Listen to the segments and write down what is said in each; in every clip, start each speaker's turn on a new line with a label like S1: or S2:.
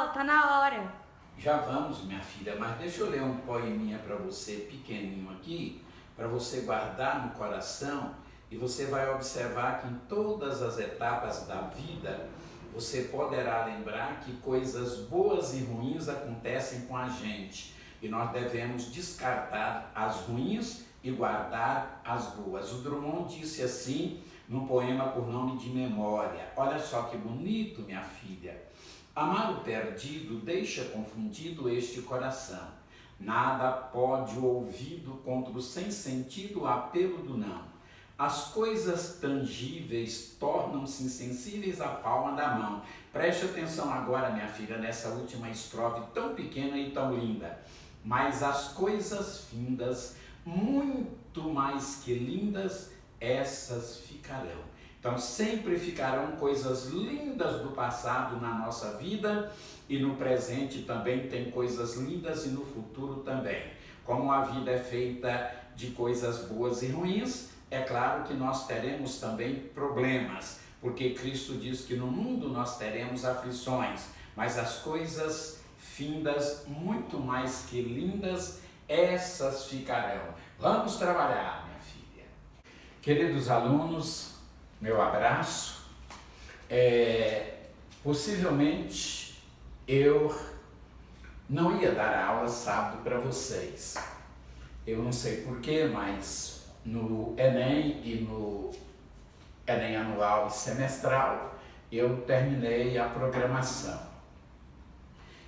S1: tá na hora.
S2: Já vamos, minha filha, mas deixa eu ler um poeminha para você, pequenininho aqui, para você guardar no coração, e você vai observar que em todas as etapas da vida, você poderá lembrar que coisas boas e ruins acontecem com a gente, e nós devemos descartar as ruins e guardar as boas. O Drummond disse assim, num poema por nome de Memória. Olha só que bonito, minha filha. Amar o perdido deixa confundido este coração. Nada pode o ouvido contra o sem sentido apelo do não. As coisas tangíveis tornam-se insensíveis à palma da mão. Preste atenção agora, minha filha, nessa última estrofe tão pequena e tão linda. Mas as coisas findas, muito mais que lindas, essas ficarão. Então sempre ficarão coisas lindas do passado na nossa vida e no presente também tem coisas lindas e no futuro também. Como a vida é feita de coisas boas e ruins, é claro que nós teremos também problemas, porque Cristo diz que no mundo nós teremos aflições, mas as coisas findas, muito mais que lindas, essas ficarão. Vamos trabalhar, minha filha. Queridos alunos, meu abraço. Possivelmente eu não ia dar aula sábado para vocês. Eu não sei porquê, mas no Enem e no Enem anual e semestral eu terminei a programação.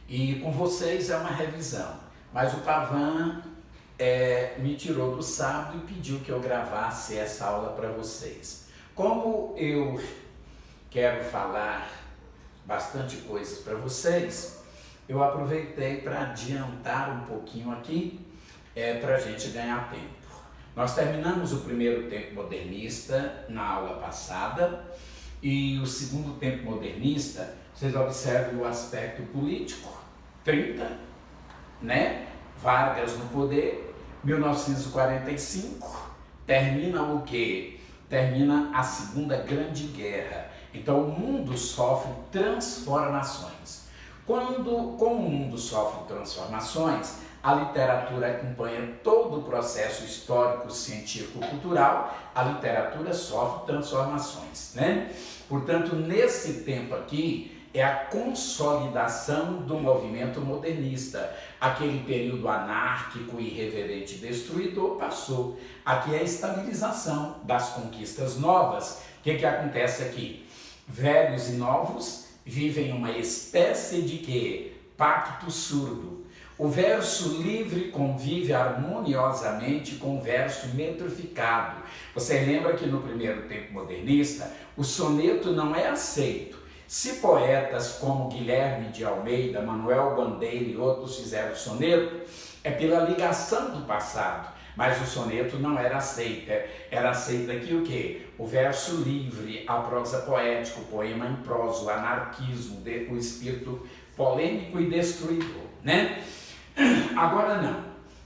S2: E com vocês é uma revisão, mas o Pavan me tirou do sábado e pediu que eu gravasse essa aula para vocês. Como eu quero falar bastante coisas para vocês, eu aproveitei para adiantar um pouquinho aqui, para a gente ganhar tempo. Nós terminamos o primeiro tempo modernista na aula passada e o segundo tempo modernista, vocês observam o aspecto político, 30, né? Vargas no poder, 1945, termina o quê? Termina a Segunda Grande Guerra. Então o mundo sofre transformações. Como o mundo sofre transformações, a literatura acompanha todo o processo histórico, científico, cultural, a literatura sofre transformações, né? Portanto, nesse tempo aqui, é a consolidação do movimento modernista. Aquele período anárquico, irreverente e destruidor passou. Aqui é a estabilização das conquistas novas. O que acontece aqui? Velhos e novos vivem uma espécie de quê? Pacto surdo. O verso livre convive harmoniosamente com o verso metrificado. Você lembra que no primeiro tempo modernista, o soneto não é aceito. Se poetas como Guilherme de Almeida, Manuel Bandeira e outros fizeram soneto, é pela ligação do passado, mas o soneto não era aceito. Era aceito aqui o quê? O verso livre, a prosa poética, o poema em prosa, o anarquismo, o espírito polêmico e destruidor, né? Agora não.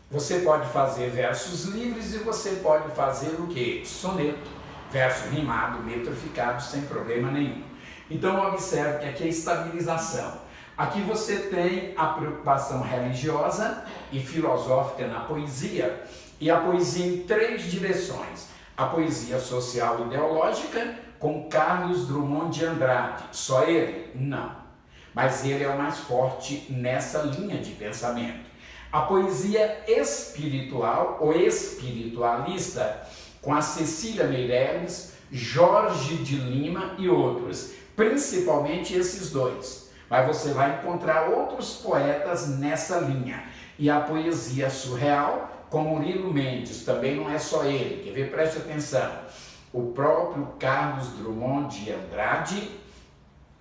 S2: Você pode fazer versos livres e você pode fazer o quê? Soneto, verso rimado, metrificado, sem problema nenhum. Então observe que aqui é estabilização. Aqui você tem a preocupação religiosa e filosófica na poesia, e a poesia em três direções. A poesia social e ideológica com Carlos Drummond de Andrade. Só ele? Não. Mas ele é o mais forte nessa linha de pensamento. A poesia espiritual ou espiritualista com a Cecília Meirelles, Jorge de Lima e outros. Principalmente esses dois, mas você vai encontrar outros poetas nessa linha. E a poesia surreal, com Murilo Mendes, também não é só ele, quer ver? Preste atenção. O próprio Carlos Drummond de Andrade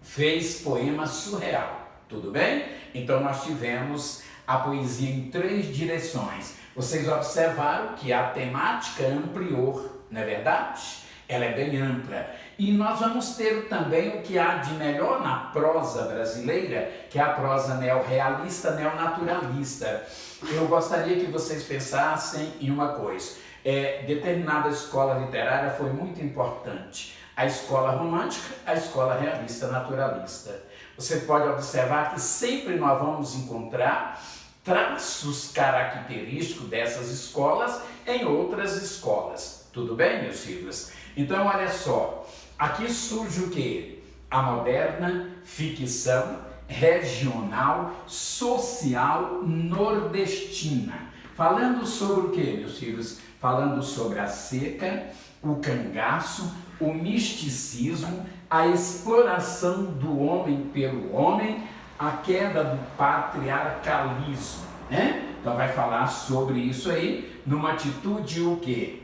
S2: fez poema surreal, tudo bem? Então nós tivemos a poesia em três direções. Vocês observaram que a temática ampliou, não é verdade? Ela é bem ampla. E nós vamos ter também o que há de melhor na prosa brasileira, que é a prosa neorrealista, neonaturalista. Eu gostaria que vocês pensassem em uma coisa. Determinada escola literária foi muito importante. A escola romântica, a escola realista naturalista. você pode observar que sempre nós vamos encontrar traços característicos dessas escolas em outras escolas. Tudo bem, meus filhos? Então, olha só, aqui surge o quê? A moderna ficção regional social nordestina. Falando sobre o quê, meus filhos? Falando sobre a seca, o cangaço, o misticismo, a exploração do homem pelo homem, a queda do patriarcalismo, né? Então vai falar sobre isso aí numa atitude o quê?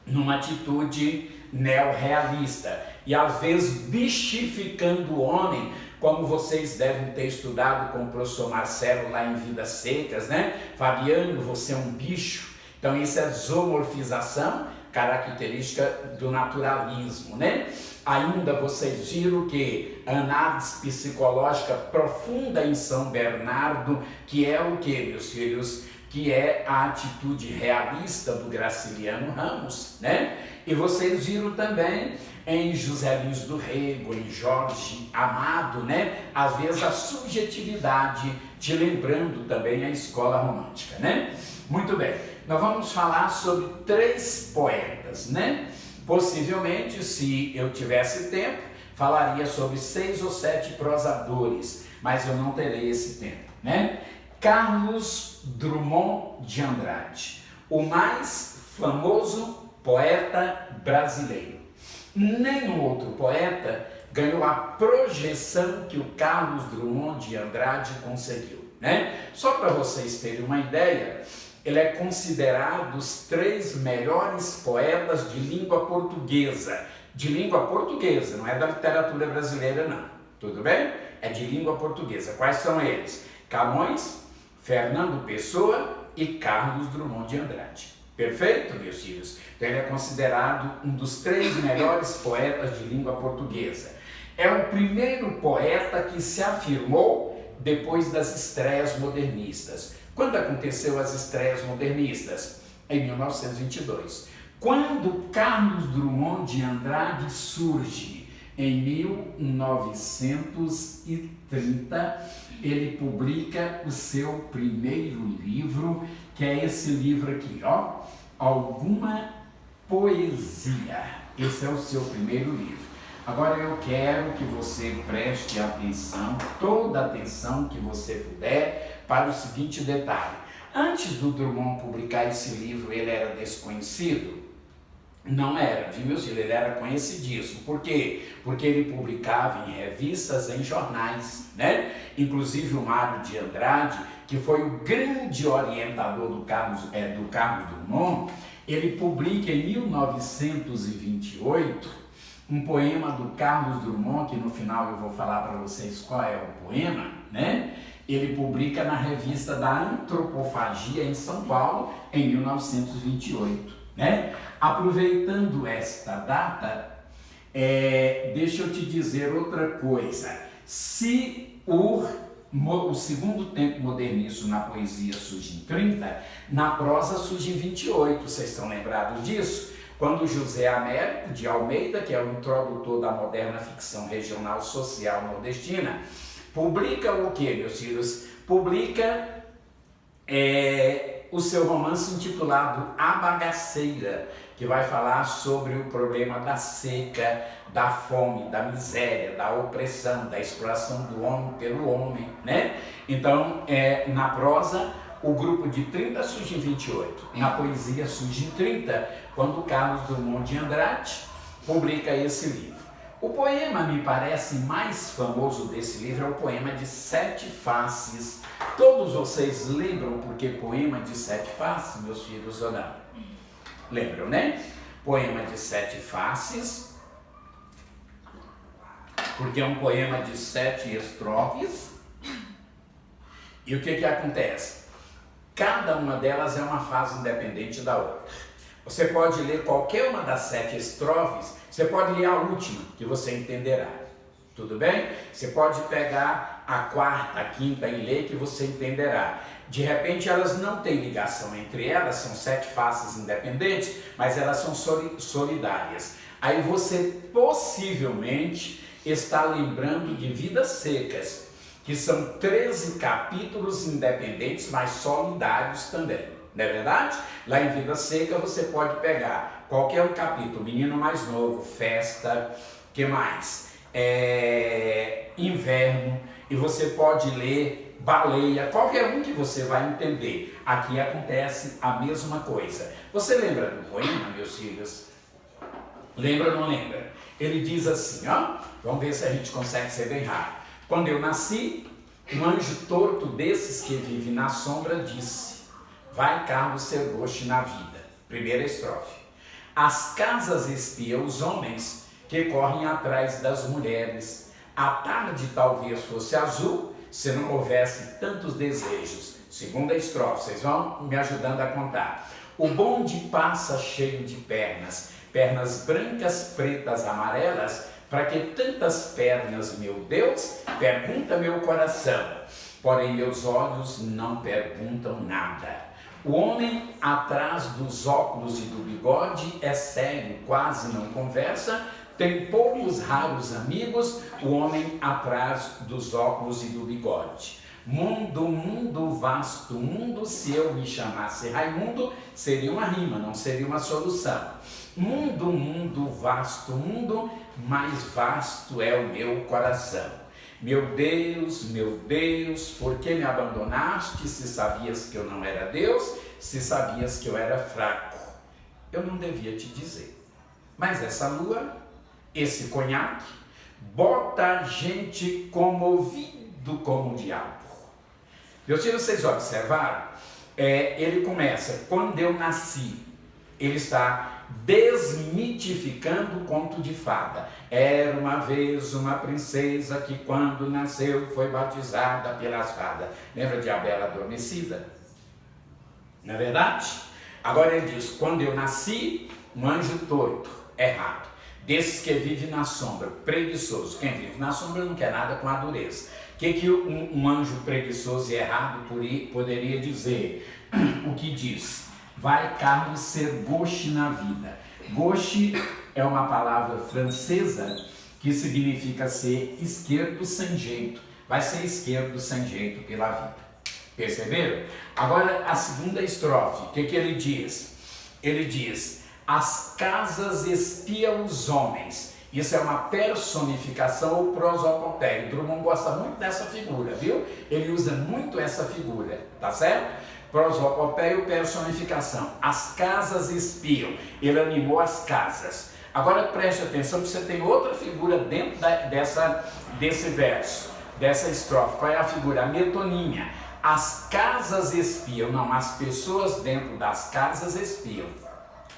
S2: Numa atitude neorrealista e às vezes bichificando o homem, como vocês devem ter estudado com o professor Marcelo lá em Vidas Secas, né? Fabiano, você é um bicho. Então isso é zoomorfização, característica do naturalismo, né? Ainda vocês viram que a análise psicológica profunda em São Bernardo, que é o que, meus filhos? Que é a atitude realista do Graciliano Ramos, né? E vocês viram também em José Lins do Rego, em Jorge Amado, né? Às vezes a subjetividade, te lembrando também a escola romântica, né? Muito bem, nós vamos falar sobre 3 poetas, né? Possivelmente, se eu tivesse tempo, falaria sobre 6 ou 7 prosadores, mas eu não terei esse tempo, né? Carlos Drummond de Andrade, o mais famoso poeta brasileiro. Nenhum outro poeta ganhou a projeção que o Carlos Drummond de Andrade conseguiu, né? Só para vocês terem uma ideia, ele é considerado os 3 melhores poetas de língua portuguesa. De língua portuguesa, não é da literatura brasileira, não. Tudo bem? É de língua portuguesa. Quais são eles? Camões, Fernando Pessoa e Carlos Drummond de Andrade. Perfeito, meus filhos? Então ele é considerado um dos 3 melhores poetas de língua portuguesa. É o primeiro poeta que se afirmou depois das estreias modernistas. Quando aconteceu as estreias modernistas? Em 1922. Quando Carlos Drummond de Andrade surge, em 1930, ele publica o seu primeiro livro, que é esse livro aqui, ó, Alguma Poesia. Esse é o seu primeiro livro. Agora eu quero que você preste atenção, toda a atenção que você puder, para o seguinte detalhe. Antes do Drummond publicar esse livro, ele era desconhecido? Não era, viu, meus filhos? Ele era conhecidíssimo. Por quê? Porque ele publicava em revistas, em jornais, né? Inclusive o Mário de Andrade, que foi o grande orientador do Carlos Drummond, ele publica em 1928 um poema do Carlos Drummond, que no final eu vou falar para vocês qual é o poema, né? Ele publica na revista da Antropofagia em São Paulo, em 1928, né? Aproveitando esta data, deixa eu te dizer outra coisa. Se o segundo tempo modernista na poesia surge em 30, na prosa surge em 28, vocês estão lembrados disso? Quando José Américo de Almeida, que é o introdutor da moderna ficção regional social nordestina, publica o que, meus filhos? Publica o seu romance intitulado A Bagaceira, que vai falar sobre o problema da seca, da fome, da miséria, da opressão, da exploração do homem pelo homem, né? Então, na prosa, o grupo de 30 surge em 28, na poesia surge em 30, quando Carlos Drummond de Andrade publica esse livro. O poema, me parece, mais famoso desse livro é o poema de 7 faces. Todos vocês lembram por que poema de 7 faces, meus filhos, ou não? Lembram, né? Poema de 7 faces, porque é um poema de 7 estrofes. E o que acontece? Cada uma delas é uma fase independente da outra. Você pode ler qualquer uma das 7 estrofes, você pode ler a última, que você entenderá. Tudo bem? Você pode pegar a quarta, a quinta e ler, que você entenderá. De repente elas não têm ligação entre elas, são 7 faces independentes, mas elas são solidárias. Aí você possivelmente está lembrando de Vidas Secas, que são 13 capítulos independentes, mas solidários também. Não é verdade? Lá em Vida Seca você pode pegar qualquer um capítulo, Menino Mais Novo, Festa, que mais? Inverno, e você pode ler Baleia, qualquer um que você vai entender. Aqui acontece a mesma coisa. Você lembra do poema, meus filhos? Lembra ou não lembra? Ele diz assim, ó, vamos ver se a gente consegue ser bem rápido. Quando eu nasci, um anjo torto desses que vive na sombra disse: vai, Carlos, ser gosto na vida. Primeira estrofe. As casas espiam os homens que correm atrás das mulheres. A tarde talvez fosse azul, se não houvesse tantos desejos. Segunda estrofe, vocês vão me ajudando a contar. O bonde passa cheio de pernas, pernas brancas, pretas, amarelas. Para que tantas pernas, meu Deus? Pergunta meu coração. Porém meus olhos não perguntam nada. O homem atrás dos óculos e do bigode é sério, quase não conversa, tem poucos raros amigos, o homem atrás dos óculos e do bigode. Mundo, mundo, vasto mundo, se eu me chamasse Raimundo, seria uma rima, não seria uma solução. Mundo, mundo, vasto mundo, mais vasto é o meu coração. Meu Deus, por que me abandonaste, se sabias que eu não era Deus, se sabias que eu era fraco? Eu não devia te dizer. Mas essa lua, esse conhaque, bota a gente comovido como o diabo. Meus filhos, vocês observaram? Ele começa, quando eu nasci, ele está desmitificando o conto de fada. Era uma vez uma princesa que quando nasceu foi batizada pelas fadas. Lembra de A Bela Adormecida? Não é verdade? Agora ele diz, quando eu nasci, um anjo torto, errado, desses que vivem na sombra, preguiçoso. Quem vive na sombra não quer nada com a dureza. O que um anjo preguiçoso e errado poderia dizer? O que diz? Vai, Carlos, ser gauche na vida. Gauche é uma palavra francesa que significa ser esquerdo sem jeito. Vai ser esquerdo sem jeito pela vida. Perceberam? Agora a segunda estrofe, o que ele diz? Ele diz, as casas espiam os homens. Isso é uma personificação ou prosopopeia. Drummond gosta muito dessa figura, viu? Ele usa muito essa figura, tá certo? Prosopopeia ou personificação. As casas espiam. Ele animou as casas. Agora preste atenção que você tem outra figura dentro desse verso, dessa estrofe. Qual é a figura? A metonímia. As casas espiam. Não, as pessoas dentro das casas espiam.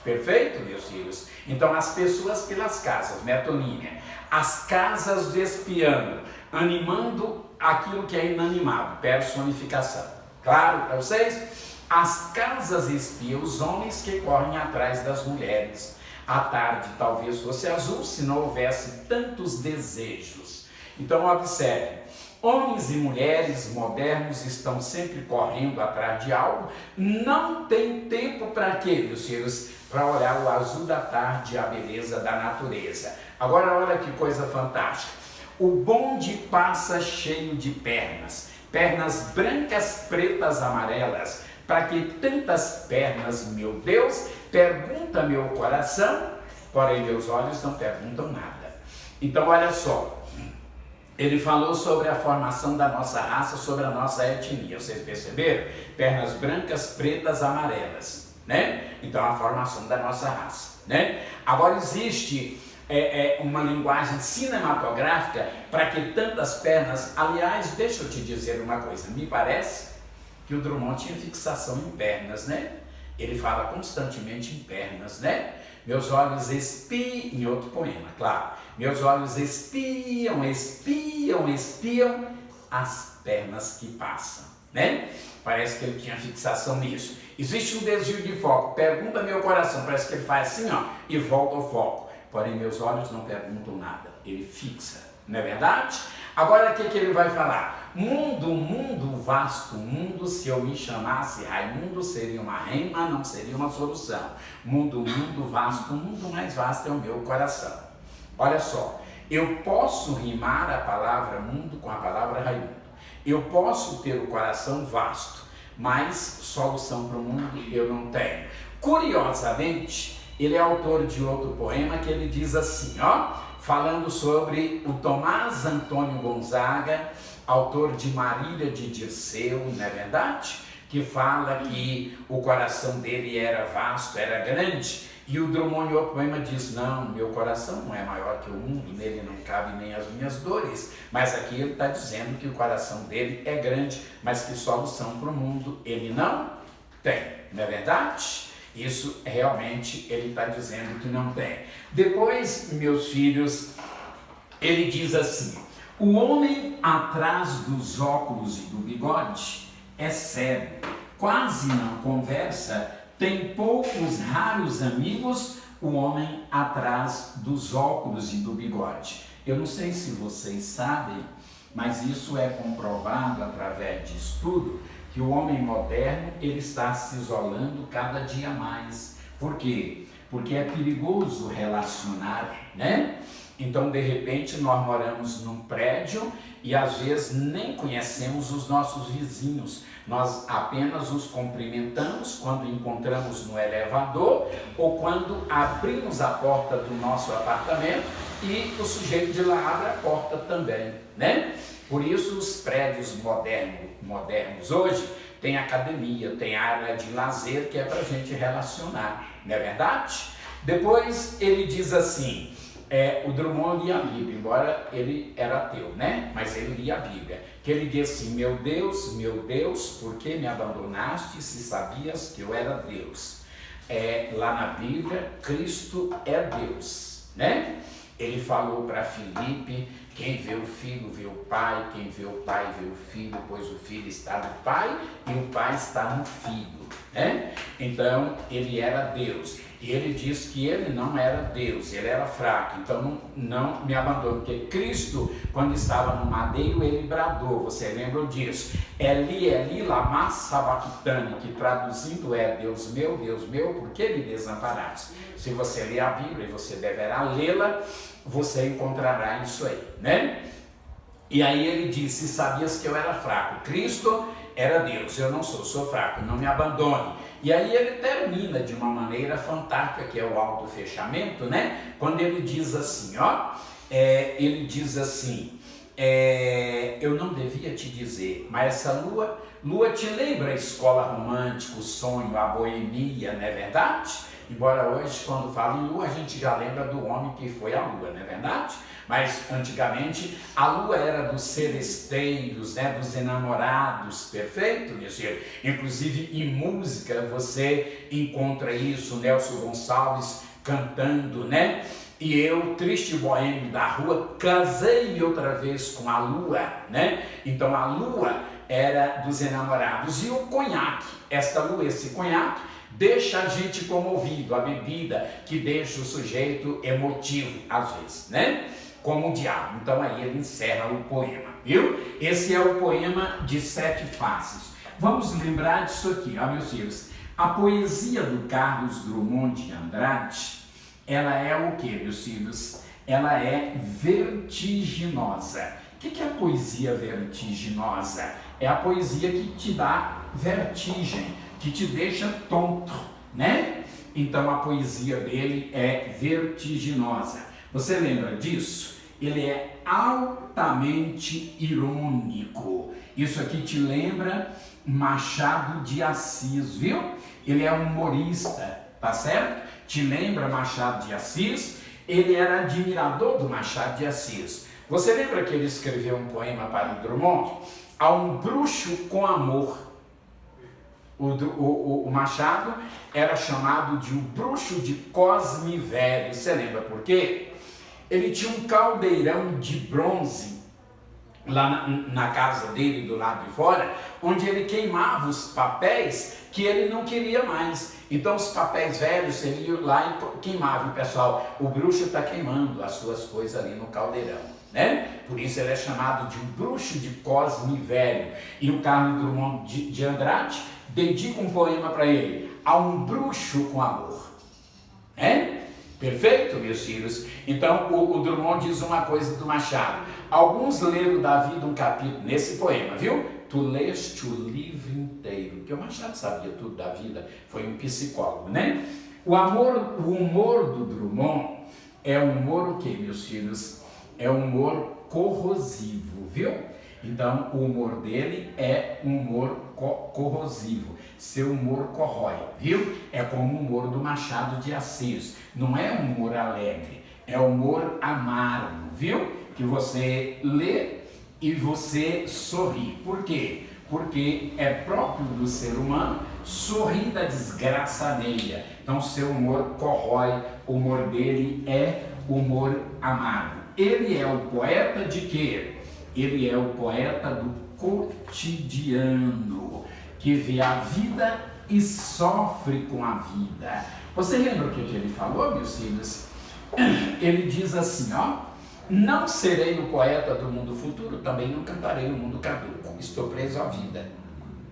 S2: Perfeito, meus filhos? Então, as pessoas pelas casas, metonímia. As casas espiando, animando aquilo que é inanimado, personificação. Claro para vocês? As casas espiam os homens que correm atrás das mulheres. A tarde talvez fosse azul, se não houvesse tantos desejos. Então, observe. Homens e mulheres modernos estão sempre correndo atrás de algo. Não tem tempo para quê, meus filhos? Para olhar o azul da tarde e a beleza da natureza. Agora, olha que coisa fantástica. O bonde passa cheio de pernas. Pernas brancas, pretas, amarelas. Para que tantas pernas, meu Deus? Pergunta meu coração, porém meus olhos não perguntam nada. Então, olha só. Ele falou sobre a formação da nossa raça, sobre a nossa etnia. Vocês perceberam? Pernas brancas, pretas, amarelas, né? Então, a formação da nossa raça, né? Agora, existe uma linguagem cinematográfica para que tantas pernas... Aliás, deixa eu te dizer uma coisa. Me parece que o Drummond tinha fixação em pernas, né? Ele fala constantemente em pernas, né? Meus olhos espiam, em outro poema, claro. Meus olhos espiam as pernas que passam, né? Parece que ele tinha fixação nisso. Existe um desvio de foco. Pergunta meu coração. Parece que ele faz assim, ó, e volta ao foco. Porém, meus olhos não perguntam nada. Ele fixa, não é verdade? Agora, o que ele vai falar? Mundo, mundo, vasto mundo, se eu me chamasse Raimundo, seria uma rima, não seria uma solução. Mundo, mundo, vasto mundo, mais vasto é o meu coração. Olha só, Eu posso rimar a palavra mundo com a palavra Raimundo. Eu posso ter o coração vasto, mas solução para o mundo eu não tenho. Curiosamente, ele é autor de outro poema que ele diz assim, ó, falando sobre o Tomás Antônio Gonzaga, autor de Marília de Dirceu, não é verdade? Que fala que o coração dele era vasto, era grande, e o Drummond em outro poema diz, não, meu coração não é maior que o mundo, nele não cabe nem as minhas dores, mas aqui ele está dizendo que o coração dele é grande, mas que solução para o mundo ele não tem, não é verdade? Isso realmente ele está dizendo que não tem. Depois, meus filhos, ele diz assim, o homem atrás dos óculos e do bigode é sério, quase não conversa, tem poucos raros amigos, o homem atrás dos óculos e do bigode. Eu não sei se vocês sabem, mas isso é comprovado através de estudo, que o homem moderno ele está se isolando cada dia mais. Por quê? Porque é perigoso relacionar, né? Então, de repente, nós moramos num prédio e às vezes nem conhecemos os nossos vizinhos. Nós apenas os cumprimentamos quando encontramos no elevador ou quando abrimos a porta do nosso apartamento e o sujeito de lá abre a porta também, né? Por isso os prédios modernos hoje tem academia, tem área de lazer que é para a gente relacionar, não é verdade? Depois ele diz assim, o Drummond lia a Bíblia, embora ele era ateu, né? Mas ele lia a Bíblia, que ele diz assim, meu Deus, por que me abandonaste se sabias que eu era Deus? Lá na Bíblia, Cristo é Deus, né? Ele falou para Filipe, quem vê o filho vê o pai, quem vê o pai vê o filho, pois o filho está no pai e o pai está no filho, né? Então, ele era Deus. E ele diz que ele não era Deus, ele era fraco, então não me abandone, porque Cristo, quando estava no madeiro, ele bradou, você lembra disso? Eli, Eli, lama sabachthani, que traduzindo é Deus meu, por que me desamparaste? Se você ler a Bíblia, e você deverá lê-la, você encontrará isso aí, né? E aí ele disse, sabias que eu era fraco, Cristo era Deus, eu não sou fraco, não me abandone. E aí ele termina de uma maneira fantástica, que é o autofechamento, né? Quando ele diz assim, ó, eu não devia te dizer, mas essa lua te lembra a escola romântica, o sonho, a boemia, não é verdade? Embora hoje, quando fala em lua, a gente já lembra do homem que foi a lua, não é verdade? Mas antigamente a lua era dos seresteiros, né, dos enamorados, perfeito, meu senhor? Inclusive em música você encontra isso, Nelson Gonçalves cantando, né? E eu, triste boêmio da rua, casei-me outra vez com a lua, né? Então a lua era dos enamorados. E o conhaque, esta lua, esse conhaque, deixa a gente comovido, a bebida que deixa o sujeito emotivo, às vezes, né? Como o diabo. Então aí ele encerra o poema, viu? Esse é o poema de 7 faces. Vamos lembrar disso aqui, ó, meus filhos. A poesia do Carlos Drummond de Andrade, ela é o que, meus filhos? Ela é vertiginosa. O que é a poesia vertiginosa? É a poesia que te dá vertigem, que te deixa tonto, né? Então a poesia dele é vertiginosa. Você lembra disso? Ele é altamente irônico. Isso aqui te lembra Machado de Assis, viu? Ele é humorista, tá certo? Te lembra Machado de Assis? Ele era admirador do Machado de Assis. Você lembra que ele escreveu um poema para o Drummond? A um bruxo com amor. O Machado era chamado de o bruxo de Cosme Velho. Você lembra por quê? Ele tinha um caldeirão de bronze lá na casa dele, do lado de fora, onde ele queimava os papéis que ele não queria mais. Então os papéis velhos ele ia lá e queimava. E pessoal, o bruxo está queimando as suas coisas ali no caldeirão, né? Por isso ele é chamado de um bruxo de Cosme Velho. E o Carlos Drummond de Andrade dedica um poema para ele, a um bruxo com amor, né? Perfeito, meus filhos? Então, o Drummond diz uma coisa do Machado. Alguns leram da vida um capítulo nesse poema, viu? Tu leste o livro inteiro. Porque o Machado sabia tudo da vida, foi um psicólogo, né? O humor do Drummond é um humor o quê, meus filhos? É um humor corrosivo, viu? Então, o humor dele é um humor corrosivo. Seu humor corrói, viu? É como o humor do Machado de Assis. Não é um humor alegre, é um humor amargo, viu? Que você lê e você sorri. Por quê? Porque é próprio do ser humano sorrir da desgraça alheia. Então, seu humor corrói, o humor dele é humor amargo. Ele é o poeta de quê? Ele é o poeta do cotidiano, que vê a vida e sofre com a vida. Você lembra o que ele falou, meus filhos? Ele diz assim, ó: não serei o poeta do mundo futuro, também não cantarei o mundo caduco. Estou preso à vida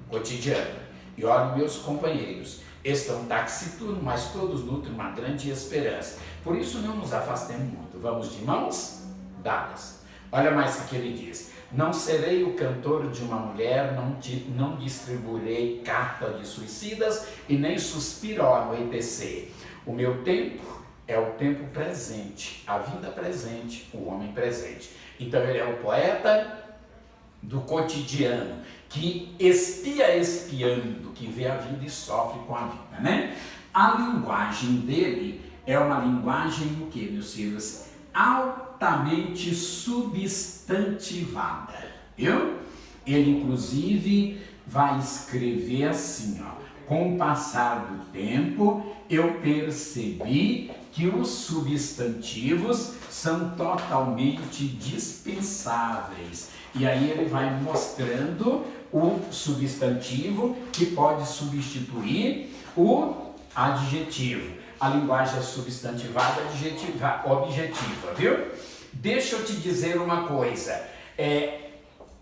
S2: cotidiana. E olha, meus companheiros, estão taciturnos, mas todos nutrem uma grande esperança. Por isso não nos afastemos muito, vamos de mãos dadas. Olha mais o que ele diz: não serei o cantor de uma mulher, não distribuirei carta de suicidas e nem suspiro ao anoitecer. O meu tempo é o tempo presente, a vida presente, o homem presente. Então ele é o poeta do cotidiano, que espiando, que vê a vida e sofre com a vida, né? A linguagem dele é uma linguagem o que, meus filhos? Altamente substantivada, viu? Ele inclusive vai escrever assim, ó: com o passar do tempo eu percebi que os substantivos são totalmente dispensáveis. E aí ele vai mostrando o substantivo que pode substituir o adjetivo. A linguagem é substantivada, objetiva, viu? Deixa eu te dizer uma coisa.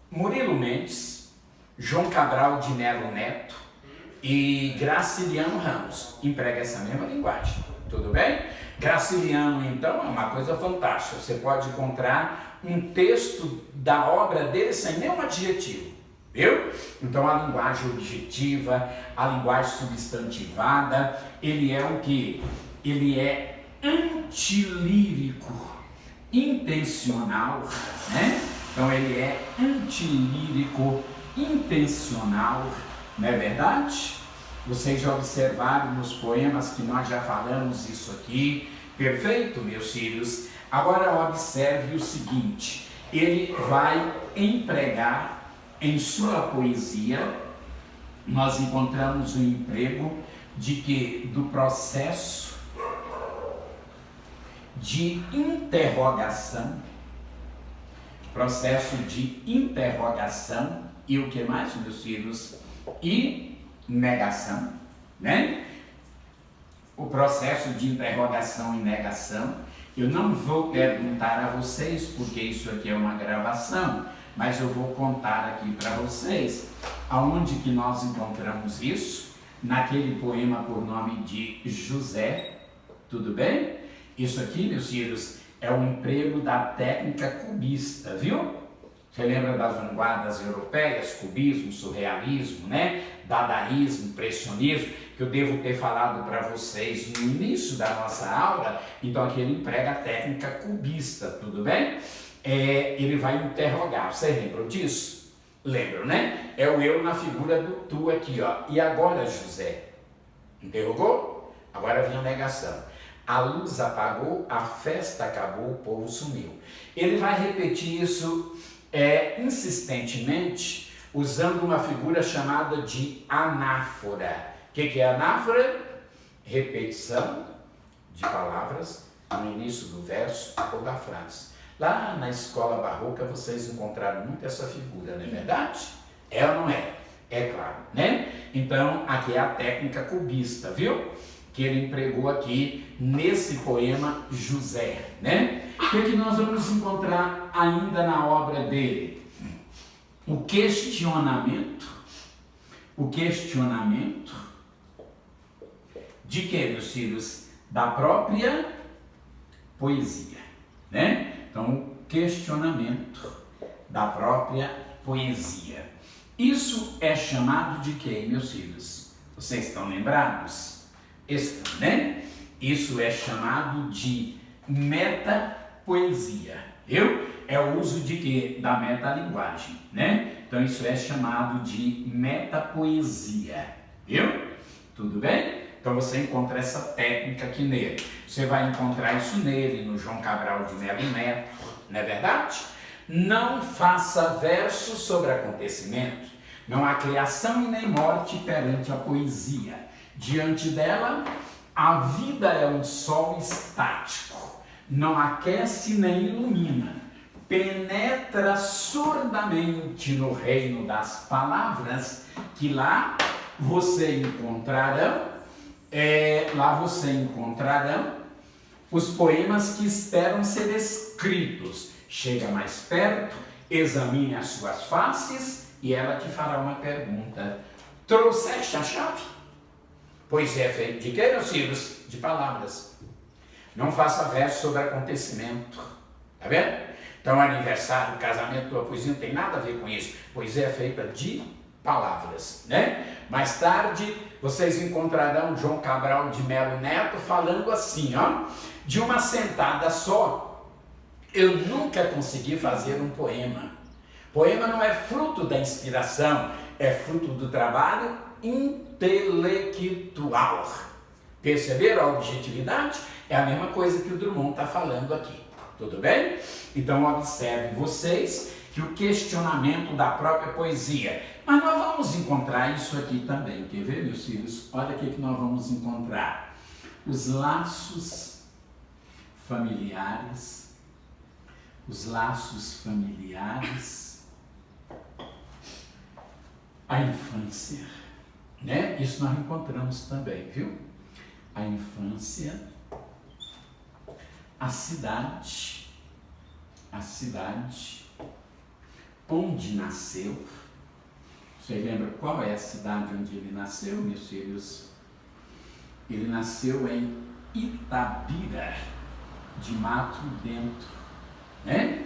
S2: Murilo Mendes, João Cabral de Melo Neto e Graciliano Ramos empregam essa mesma linguagem, tudo bem? Graciliano, então, é uma coisa fantástica. Você pode encontrar um texto da obra dele sem nenhum adjetivo, viu? Então, a linguagem objetiva, a linguagem substantivada, ele é o que? Ele é antilírico, intencional, né? Então, ele é antilírico, intencional, não é verdade? Vocês já observaram nos poemas que nós já falamos isso aqui, perfeito, meus filhos? Agora observe o seguinte: ele vai empregar em sua poesia, nós encontramos o emprego de que? Do processo de interrogação, e o que mais, meus filhos? E negação, né? O processo de interrogação e negação. Eu não vou perguntar a vocês, porque isso aqui é uma gravação, mas eu vou contar aqui para vocês aonde que nós encontramos isso, naquele poema por nome de José, tudo bem? Isso aqui, meus filhos, é o emprego da técnica cubista, viu? Você lembra das vanguardas europeias, cubismo, surrealismo, né? Dadaísmo, impressionismo, que eu devo ter falado para vocês no início da nossa aula. Então aqui ele emprega a técnica cubista, tudo bem? Ele vai interrogar, vocês lembram disso? Lembram, né? É o eu na figura do tu aqui, ó. E agora, José? Interrogou? Agora vem a negação. A luz apagou, a festa acabou, o povo sumiu. Ele vai repetir isso insistentemente, usando uma figura chamada de anáfora. O que é anáfora? Repetição de palavras no início do verso ou da frase. Lá na escola barroca vocês encontraram muito essa figura, não é verdade? É ou não é? É claro, né? Então, aqui é a técnica cubista, viu? Que ele empregou aqui nesse poema José, né? O que nós vamos encontrar ainda na obra dele? O questionamento de que, meus filhos? Da própria poesia, né? Então, questionamento da própria poesia. Isso é chamado de quê, meus filhos? Vocês estão lembrados? Estão, né? Isso é chamado de metapoesia, viu? É o uso de quê? Da metalinguagem, né? Então isso é chamado de metapoesia, viu? Tudo bem? Então você encontra essa técnica aqui nele. Você vai encontrar isso nele, no João Cabral de Melo Neto, não é verdade? Não faça versos sobre acontecimento. Não há criação e nem morte perante a poesia. Diante dela, a vida é um sol estático. Não aquece nem ilumina. Penetra surdamente no reino das palavras, que lá você encontrarão os poemas que esperam ser escritos. Chega mais perto, examine as suas faces e ela te fará uma pergunta. Trouxeste a chave? Pois é feito de quê, meus filhos? De palavras. Não faça verso sobre acontecimento. Tá vendo? Então, aniversário, casamento, tua poesia não tem nada a ver com isso. Poesia é feita de palavras, né? Mais tarde, vocês encontrarão João Cabral de Melo Neto falando assim, ó. De uma sentada só, eu nunca consegui fazer um poema. Poema não é fruto da inspiração, é fruto do trabalho intelectual. Perceberam a objetividade? É a mesma coisa que o Drummond está falando aqui. Tudo bem? Então observe vocês que o questionamento da própria poesia. Mas nós vamos encontrar isso aqui também. Quer ver, meus filhos? Olha o que nós vamos encontrar. Os laços familiares. Os laços familiares. A infância. Né? Isso nós encontramos também, viu? A infância. A cidade onde nasceu. Você lembra qual é a cidade onde ele nasceu, meus filhos? Ele nasceu em Itabira de Mato Dentro, né?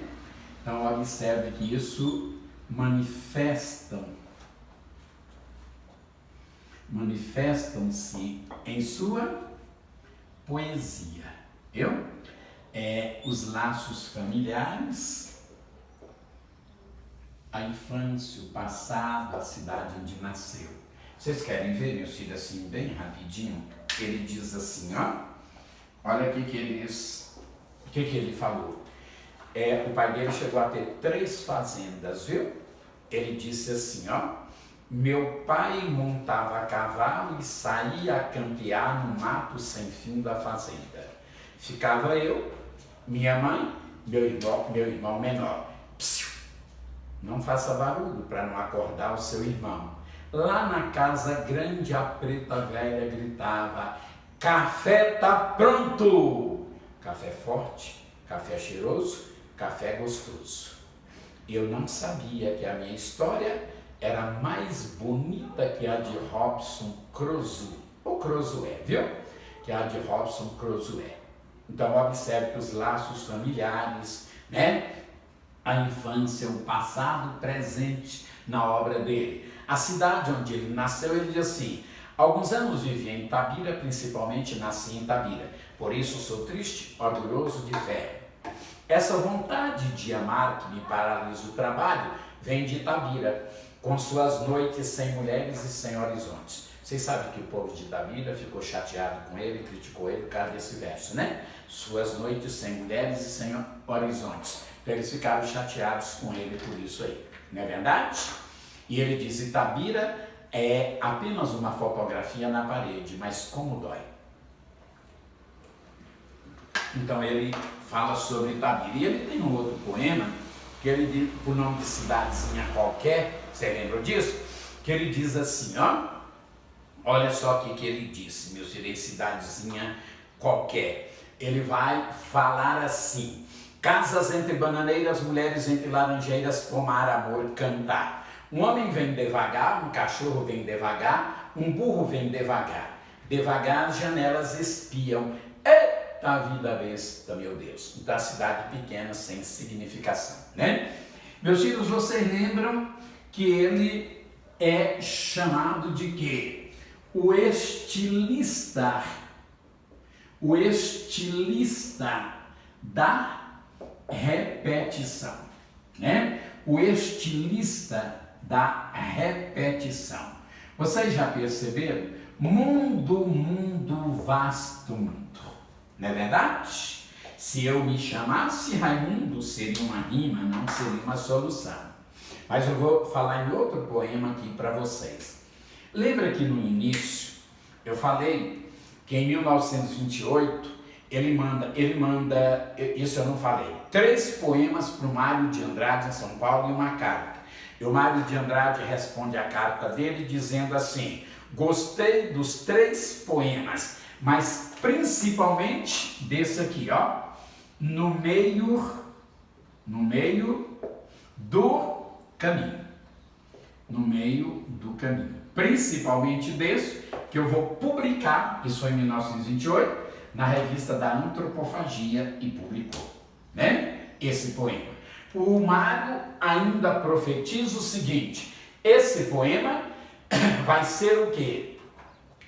S2: Então observe que isso manifestam-se em sua poesia, viu? Os laços familiares, a infância, o passado, a cidade onde nasceu. Vocês querem ver, meus filhos, assim, bem rapidinho? Ele diz assim, ó. Olha aqui que ele diz. O que ele falou? O pai dele chegou a ter 3 fazendas, viu? Ele disse assim, ó. Meu pai montava a cavalo e saía a campear no mato sem fim da fazenda. Ficava eu, minha mãe, meu irmão menor. Psiu. Não faça barulho para não acordar o seu irmão. Lá na casa grande a preta velha gritava: café tá pronto! Café forte, café cheiroso, café gostoso. Eu não sabia que a minha história era mais bonita que a de Robinson Crusoe. Ou Crusoe, viu? Que a de Robinson Crusoe. Então observe que os laços familiares, né? A infância, o passado, o presente na obra dele. A cidade onde ele nasceu, ele diz assim: alguns anos vivi em Itabira, principalmente nasci em Itabira. Por isso sou triste, orgulhoso de fé. Essa vontade de amar que me paralisa o trabalho vem de Itabira, com suas noites sem mulheres e sem horizontes. Vocês sabem que o povo de Itabira ficou chateado com ele, criticou ele por causa desse verso, né? Suas noites sem mulheres e sem horizontes. Então eles ficaram chateados com ele por isso aí, não é verdade? E ele diz: Itabira é apenas uma fotografia na parede, mas como dói. Então ele fala sobre Itabira. E ele tem um outro poema, que ele diz, por nome de cidadezinha qualquer, você lembra disso? Que ele diz assim, ó. Olha só o que ele disse, meu filho, cidadezinha qualquer. Ele vai falar assim: casas entre bananeiras, mulheres entre laranjeiras, pomar, amor, cantar. Um homem vem devagar, um cachorro vem devagar, um burro vem devagar. Devagar as janelas espiam. Eita vida besta, meu Deus, da cidade pequena sem significação, né? Meus filhos, vocês lembram que ele é chamado de quê? O estilista da repetição, né? O estilista da repetição. Vocês já perceberam? Mundo, vasto mundo. Não é verdade? Se eu me chamasse Raimundo, seria uma rima, não seria uma solução. Mas eu vou falar em outro poema aqui para vocês. Lembra que no início eu falei que em 1928 ele manda, isso eu não falei, 3 poemas para o Mário de Andrade em São Paulo e uma carta. E o Mário de Andrade responde a carta dele dizendo assim: gostei dos 3 poemas, mas principalmente desse aqui, ó, no meio do caminho. No meio do caminho. Principalmente desse, que eu vou publicar, isso foi em 1928, na revista da Antropofagia e publicou, né? Esse poema. O Mário ainda profetiza o seguinte: esse poema vai ser o quê?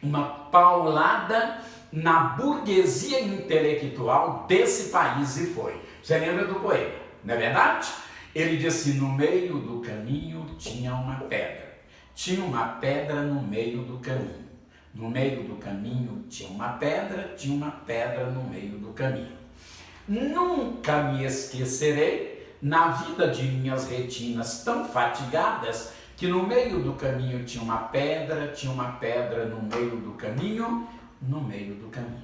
S2: Uma paulada na burguesia intelectual desse país, e foi. Você lembra do poema, não é verdade? Ele disse: no meio do caminho tinha uma pedra. Tinha uma pedra no meio do caminho. No meio do caminho tinha uma pedra no meio do caminho. Nunca me esquecerei, na vida de minhas retinas tão fatigadas, que no meio do caminho tinha uma pedra no meio do caminho,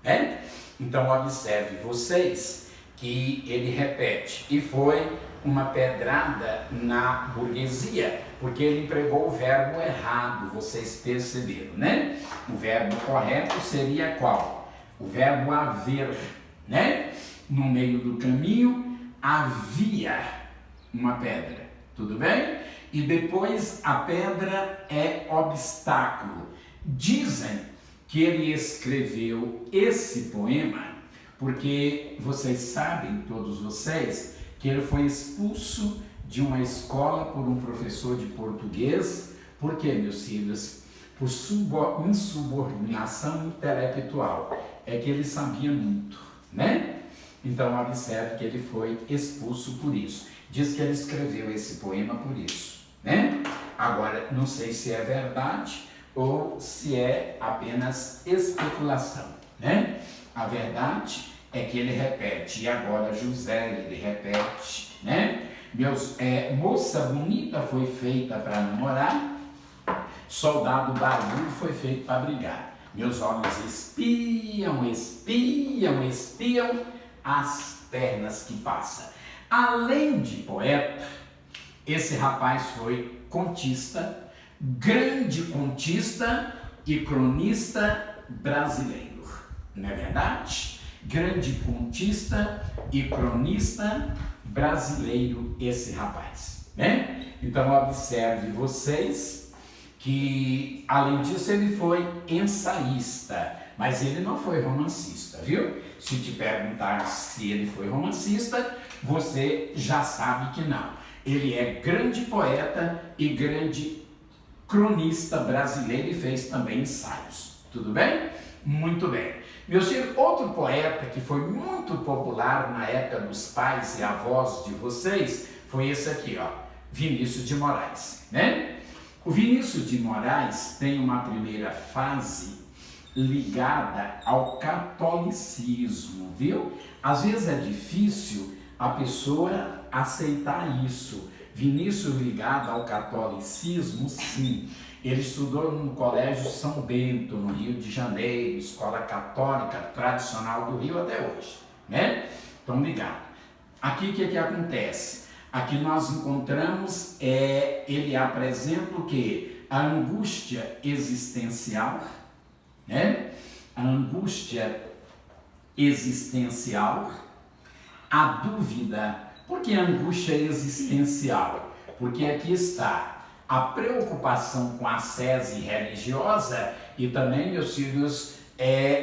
S2: É? Então observe vocês que ele repete, e foi uma pedrada na burguesia, porque ele empregou o verbo errado, vocês perceberam, né? O verbo correto seria qual? O verbo haver, né? No meio do caminho havia uma pedra, tudo bem? E depois a pedra é obstáculo. Dizem que ele escreveu esse poema porque vocês sabem, todos vocês, que ele foi expulso de uma escola por um professor de português. Por quê, meus filhos? Por insubordinação intelectual. É que ele sabia muito, né? Então observe que ele foi expulso por isso. Diz que ele escreveu esse poema por isso, né? Agora, não sei se é verdade ou se é apenas especulação, né? A verdade é que ele repete, e agora José, ele repete, né? Moça bonita foi feita para namorar, soldado barbudo foi feito para brigar. Meus olhos espiam as pernas que passam. Além de poeta, esse rapaz foi contista, grande contista e cronista brasileiro, não é verdade? Grande contista e cronista brasileiro, esse rapaz, né? Então observe vocês que, além disso, ele foi ensaísta, mas ele não foi romancista, viu? Se te perguntar se ele foi romancista, você já sabe que não. Ele é grande poeta e grande cronista brasileiro e fez também ensaios. Tudo bem? Muito bem. Meus filhos, outro poeta que foi muito popular na época dos pais e avós de vocês foi esse aqui, ó, Vinícius de Moraes, né? O Vinícius de Moraes tem uma primeira fase ligada ao catolicismo, viu? Às vezes é difícil a pessoa aceitar isso. Vinícius ligado ao catolicismo, sim. Ele estudou no Colégio São Bento, no Rio de Janeiro, escola católica tradicional do Rio até hoje, né? Então, ligado. Aqui o que acontece? Aqui nós encontramos, ele apresenta o quê? A angústia existencial, né? A angústia existencial, a dúvida. Por que angústia existencial? Porque aqui está a preocupação com a ascese religiosa e também, meus filhos,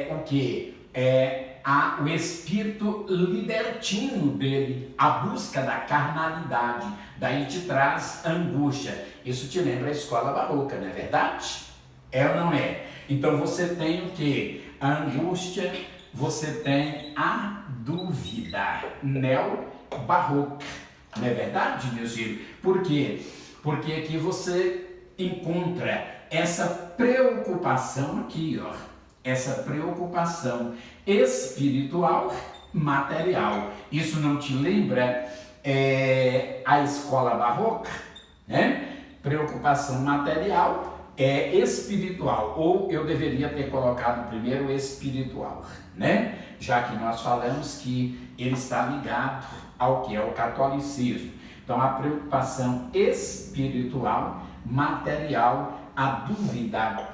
S2: o que? o espírito libertino dele, a busca da carnalidade. Daí te traz angústia. Isso te lembra a escola barroca, não é verdade? É ou não é? Então você tem o quê? A angústia, você tem a dúvida, neo-barroca. Não é verdade, meus filhos? Por quê? Porque aqui você encontra essa preocupação aqui, ó. Essa preocupação espiritual, material. Isso não te lembra a escola barroca, né? Preocupação material é espiritual, ou eu deveria ter colocado primeiro espiritual, né? Já que nós falamos que ele está ligado ao que é o catolicismo. Então a preocupação espiritual, material, a dúvida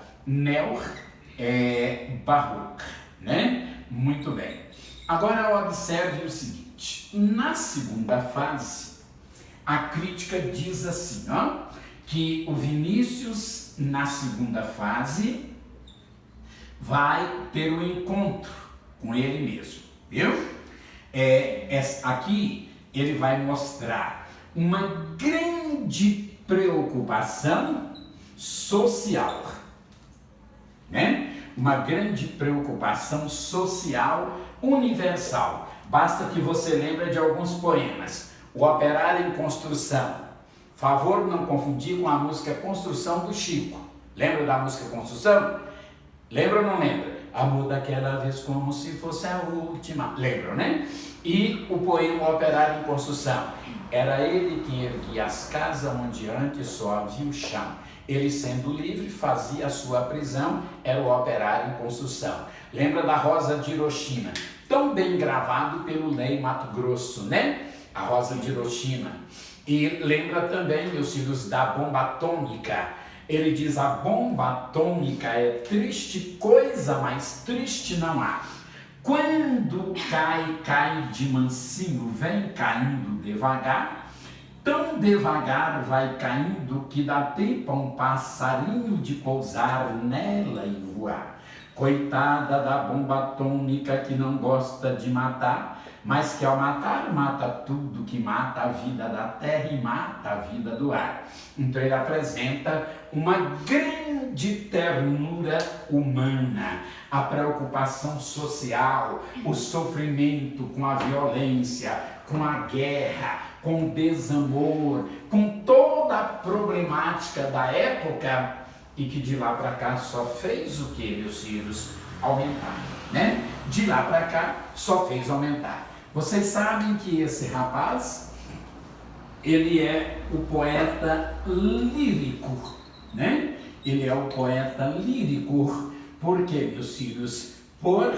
S2: barroca, né? Muito bem. Agora observe o seguinte, na segunda fase, a crítica diz assim, ó, que o Vinícius, na segunda fase, vai ter um encontro com ele mesmo, viu? Aqui ele vai mostrar uma grande preocupação social, né? Uma grande preocupação social universal. Basta que você lembre de alguns poemas. O Operário em Construção. Favor não confundir com a música Construção do Chico. Lembra da música Construção? Lembra ou não lembra? Amor daquela vez como se fosse a última. Lembram, né? E o poema Operário em Construção. Era ele que erguia as casas onde antes só havia o chão. Ele, sendo livre, fazia a sua prisão, era o operário em construção. Lembra da Rosa de Hiroshima? Tão bem gravado pelo Ney Matogrosso, né? A Rosa de Hiroshima. E lembra também, meus filhos, da bomba atômica. Ele diz, a bomba atômica é triste, coisa mais triste não há. Quando cai, cai de mansinho, vem caindo devagar. Tão devagar vai caindo que dá tempo a um passarinho de pousar nela e voar. Coitada da bomba atômica que não gosta de matar, mas que ao matar, mata tudo, que mata a vida da terra e mata a vida do ar. Então ele apresenta uma grande ternura humana, a preocupação social, o sofrimento com a violência, com a guerra, com o desamor, com toda a problemática da época e que de lá para cá só fez o que, meus filhos? Aumentar, né? De lá para cá só fez aumentar. Vocês sabem que esse rapaz, ele é o poeta lírico, né? Ele é o poeta lírico, por quê, meus filhos? Por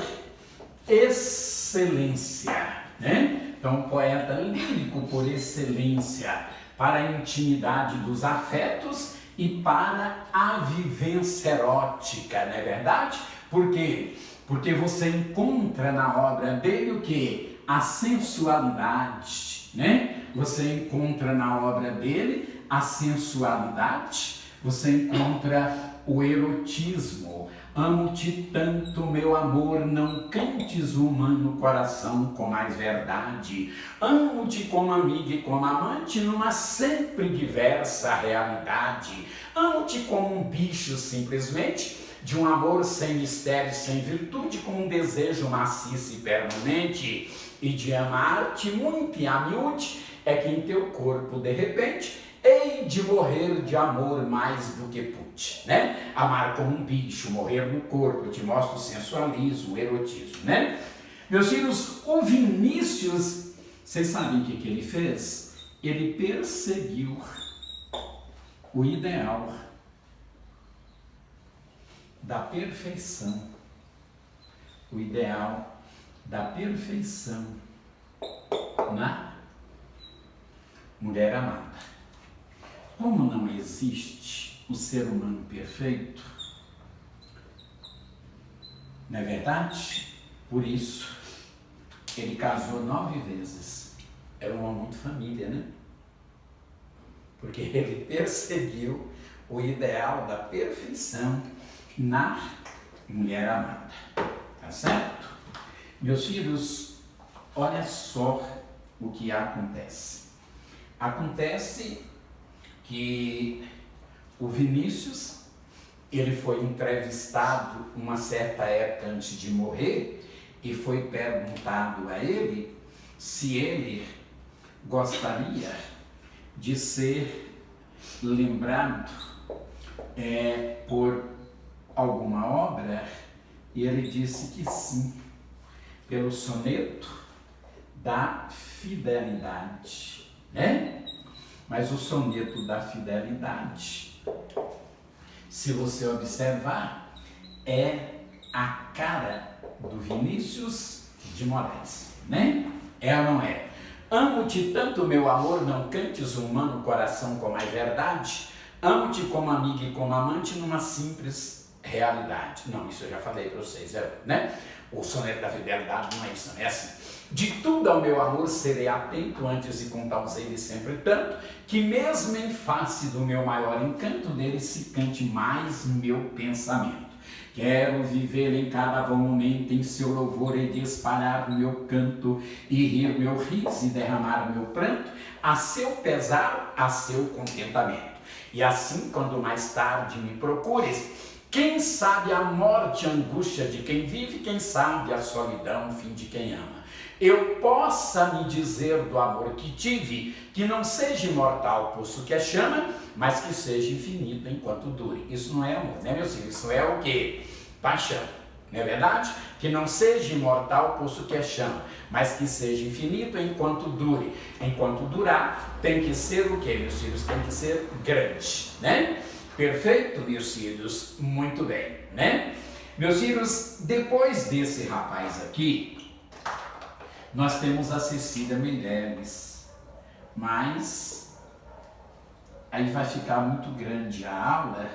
S2: excelência, né? Então, poeta lírico por excelência, para a intimidade dos afetos e para a vivência erótica, não é verdade? Por quê? Porque você encontra na obra dele o quê? A sensualidade, né? Você encontra na obra dele a sensualidade, você encontra o erotismo. Amo-te tanto, meu amor, não cantes o humano coração com mais verdade. Amo-te como amiga e como amante numa sempre diversa realidade. Amo-te como um bicho simplesmente, de um amor sem mistério, sem virtude, com um desejo maciço e permanente. E de amar-te muito e a miúde, é que em teu corpo, de repente, hei de morrer de amor mais do que pude, né? Amar como um bicho, morrer no corpo, eu te mostro o sensualismo, o erotismo, né? Meus filhos, o Vinícius, vocês sabem o que ele fez? Ele perseguiu o ideal da perfeição, o ideal da perfeição na mulher amada. Como não existe o ser humano perfeito, não é verdade? Por isso, ele casou 9 vezes. Era uma muito família, né? Porque ele perseguiu o ideal da perfeição na mulher amada. Tá certo? Meus filhos, olha só o que acontece. Acontece que o Vinícius, ele foi entrevistado uma certa época antes de morrer e foi perguntado a ele se ele gostaria de ser lembrado por alguma obra, e ele disse que sim, pelo soneto da fidelidade, né? Mas o soneto da fidelidade, se você observar, é a cara do Vinícius de Moraes, né? É ou não é? Amo-te tanto, meu amor, não cantes o humano coração com mais verdade. Amo-te como amiga e como amante numa simples realidade. Não, isso eu já falei para vocês, né? O soneto da fidelidade não é isso, não é assim. De tudo ao meu amor serei atento antes de contar-vos ele sempre tanto, que mesmo em face do meu maior encanto, dele se cante mais meu pensamento. Quero viver em cada momento em seu louvor e de espalhar meu canto, e rir meu riso e derramar meu pranto, a seu pesar, a seu contentamento. E assim, quando mais tarde me procures, quem sabe a morte, a angústia de quem vive, quem sabe a solidão, o fim de quem ama. Eu possa me dizer do amor que tive, que não seja imortal, posto que é chama, mas que seja infinito enquanto dure. Isso não é amor, né, meus filhos? Isso é o quê? Paixão, não é verdade? Que não seja imortal, posto que é chama, mas que seja infinito enquanto dure. Enquanto durar, tem que ser o quê, meus filhos? Tem que ser grande, né? Perfeito, meus filhos? Muito bem, né? Meus filhos, depois desse rapaz aqui, nós temos a Cecília Meirelles, mas aí vai ficar muito grande a aula,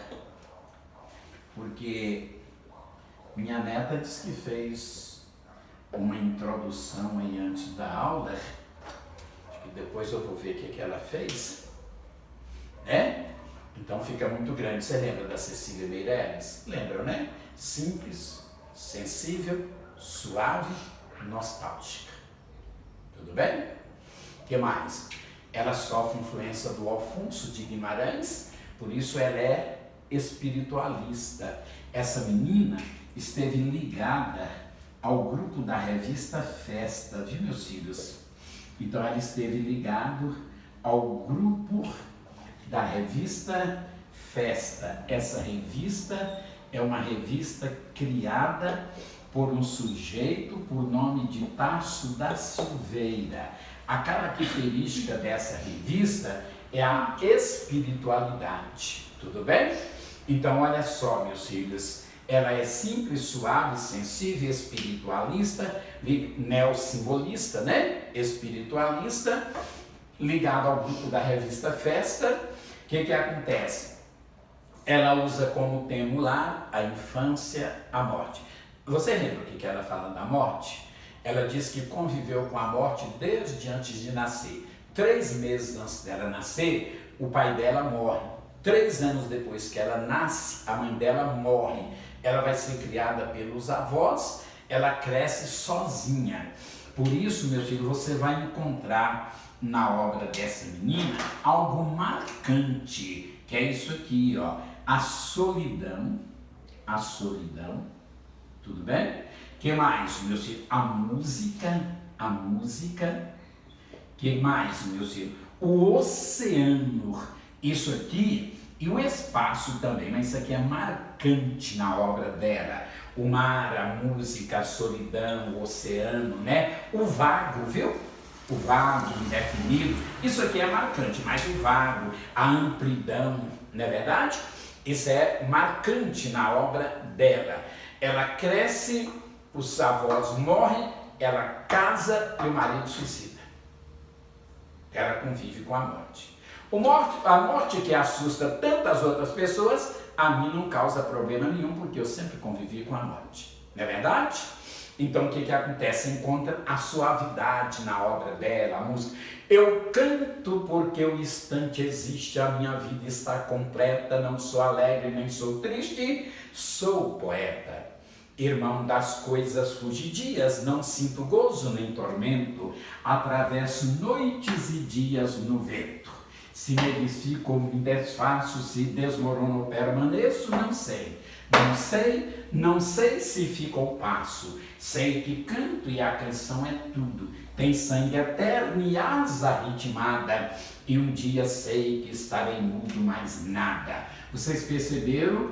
S2: porque minha neta disse que fez uma introdução aí antes da aula, e depois eu vou ver o que ela fez, né? Então fica muito grande. Você lembra da Cecília Meirelles? Lembra, né? Simples, sensível, suave, nostálgica. Tudo bem? O que mais? Ela sofre influência do Alfonso de Guimarães, por isso ela é espiritualista. Essa menina esteve ligada ao grupo da revista Festa, viu, meus filhos? Então ela esteve ligada ao grupo da revista Festa. Essa revista é uma revista criada por um sujeito por nome de Tasso da Silveira. A característica dessa revista é a espiritualidade, tudo bem? Então olha só, meus filhos, ela é simples, suave, sensível, espiritualista, neossimbolista, né? Espiritualista, ligada ao grupo da revista Festa. O que acontece? Ela usa como tema lá a infância, a morte. Você lembra o que ela fala da morte? Ela diz que conviveu com a morte desde antes de nascer. 3 meses antes dela nascer, o pai dela morre. 3 anos depois que ela nasce, a mãe dela morre. Ela vai ser criada pelos avós, ela cresce sozinha. Por isso, meu filho, você vai encontrar na obra dessa menina algo marcante, que é isso aqui, ó, a solidão, tudo bem? Que mais, meu filho? A música, que mais, meu filho? O oceano, isso aqui, e o espaço também, mas isso aqui é marcante na obra dela. O mar, a música, a solidão, o oceano, né? O vago, viu? O vago, indefinido, isso aqui é marcante, mas o vago, a amplidão, não é verdade? Isso é marcante na obra dela. Ela cresce, os avós morrem, ela casa e o marido suicida. Ela convive com a morte. A morte que assusta tantas outras pessoas, a mim não causa problema nenhum, porque eu sempre convivi com a morte. Não é verdade? Então o que acontece? Encontra a suavidade na obra dela, a música. Eu canto porque o instante existe, a minha vida está completa, não sou alegre nem sou triste, sou poeta. Irmão das coisas fugidias, não sinto gozo nem tormento, atravesso noites e dias no vento. Se me edifico ou me desfaço, se desmorono ou permaneço, não sei. Não sei se fico ou passo. Sei que canto e a canção é tudo. Tem sangue eterno e asa ritmada. E um dia sei que estarei mudo, mais nada. Vocês perceberam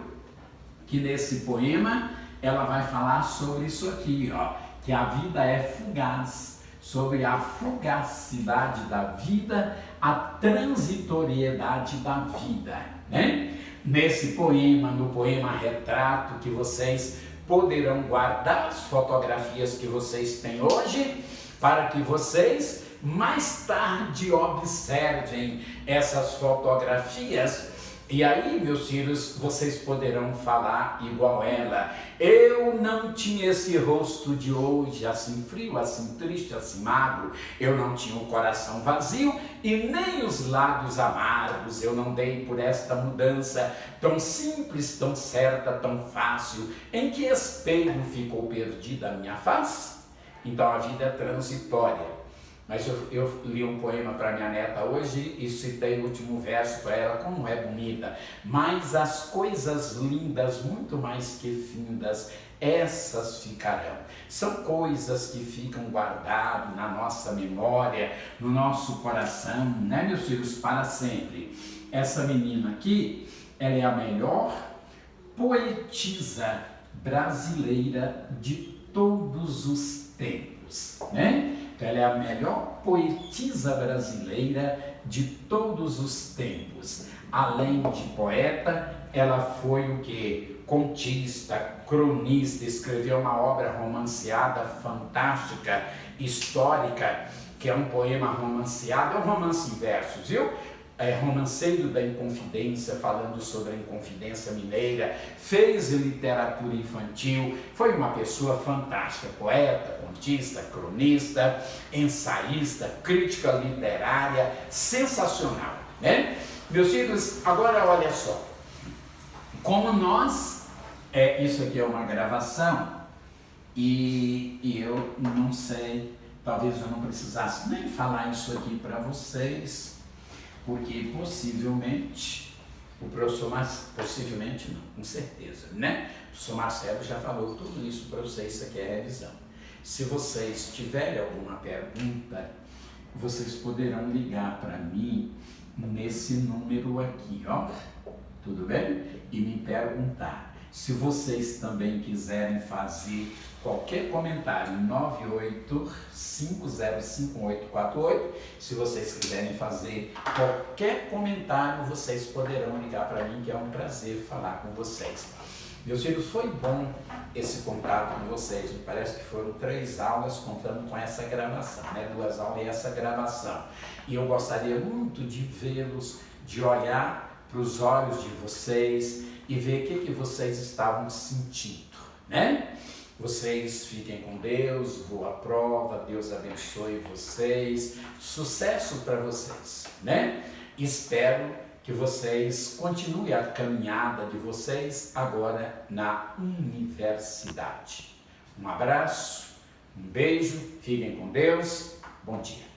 S2: que nesse poema ela vai falar sobre isso aqui, ó, que a vida é fugaz, sobre a fugacidade da vida, a transitoriedade da vida, né? Nesse poema, no poema Retrato, que vocês poderão guardar as fotografias que vocês têm hoje, para que vocês mais tarde observem essas fotografias. E aí, meus filhos, vocês poderão falar igual ela. Eu não tinha esse rosto de hoje, assim frio, assim triste, assim magro. Eu não tinha o coração vazio e nem os lábios amargos. Eu não dei por esta mudança tão simples, tão certa, tão fácil. Em que espelho ficou perdida a minha face? Então a vida é transitória. Mas eu li um poema para minha neta hoje e citei o último verso para ela, como é bonita. Mas as coisas lindas, muito mais que findas, essas ficarão. São coisas que ficam guardadas na nossa memória, no nosso coração, né, meus filhos, para sempre. Essa menina aqui, ela é a melhor poetisa brasileira de todos os tempos, né? Ela é a melhor poetisa brasileira de todos os tempos. Além de poeta, ela foi o quê? Contista, cronista, escreveu uma obra romanceada fantástica, histórica, que é um poema romanceado, é um romance em versos, viu? É Romanceiro da Inconfidência, falando sobre a Inconfidência Mineira, fez literatura infantil, foi uma pessoa fantástica, poeta, contista, cronista, ensaísta, crítica literária, sensacional, né? Meus filhos, agora olha só, como nós, isso aqui é uma gravação, e eu não sei, talvez eu não precisasse nem falar isso aqui para vocês, porque possivelmente, o professor Marcelo, possivelmente não, com certeza, né? O professor Marcelo já falou tudo isso para vocês, isso aqui é revisão. Se vocês tiverem alguma pergunta, vocês poderão ligar para mim nesse número aqui, ó, tudo bem? E me perguntar. Se vocês também quiserem fazer qualquer comentário, 98505848, se vocês quiserem fazer qualquer comentário, vocês poderão ligar para mim, que é um prazer falar com vocês. Meus filhos, foi bom esse contato com vocês, me parece que foram 3 aulas contando com essa gravação, né? 2 aulas e essa gravação. E eu gostaria muito de vê-los, de olhar para os olhos de vocês e ver o que vocês estavam sentindo, né? Vocês fiquem com Deus, boa prova, Deus abençoe vocês, sucesso para vocês, né? Espero que vocês continuem a caminhada de vocês agora na universidade. Um abraço, um beijo, fiquem com Deus, bom dia.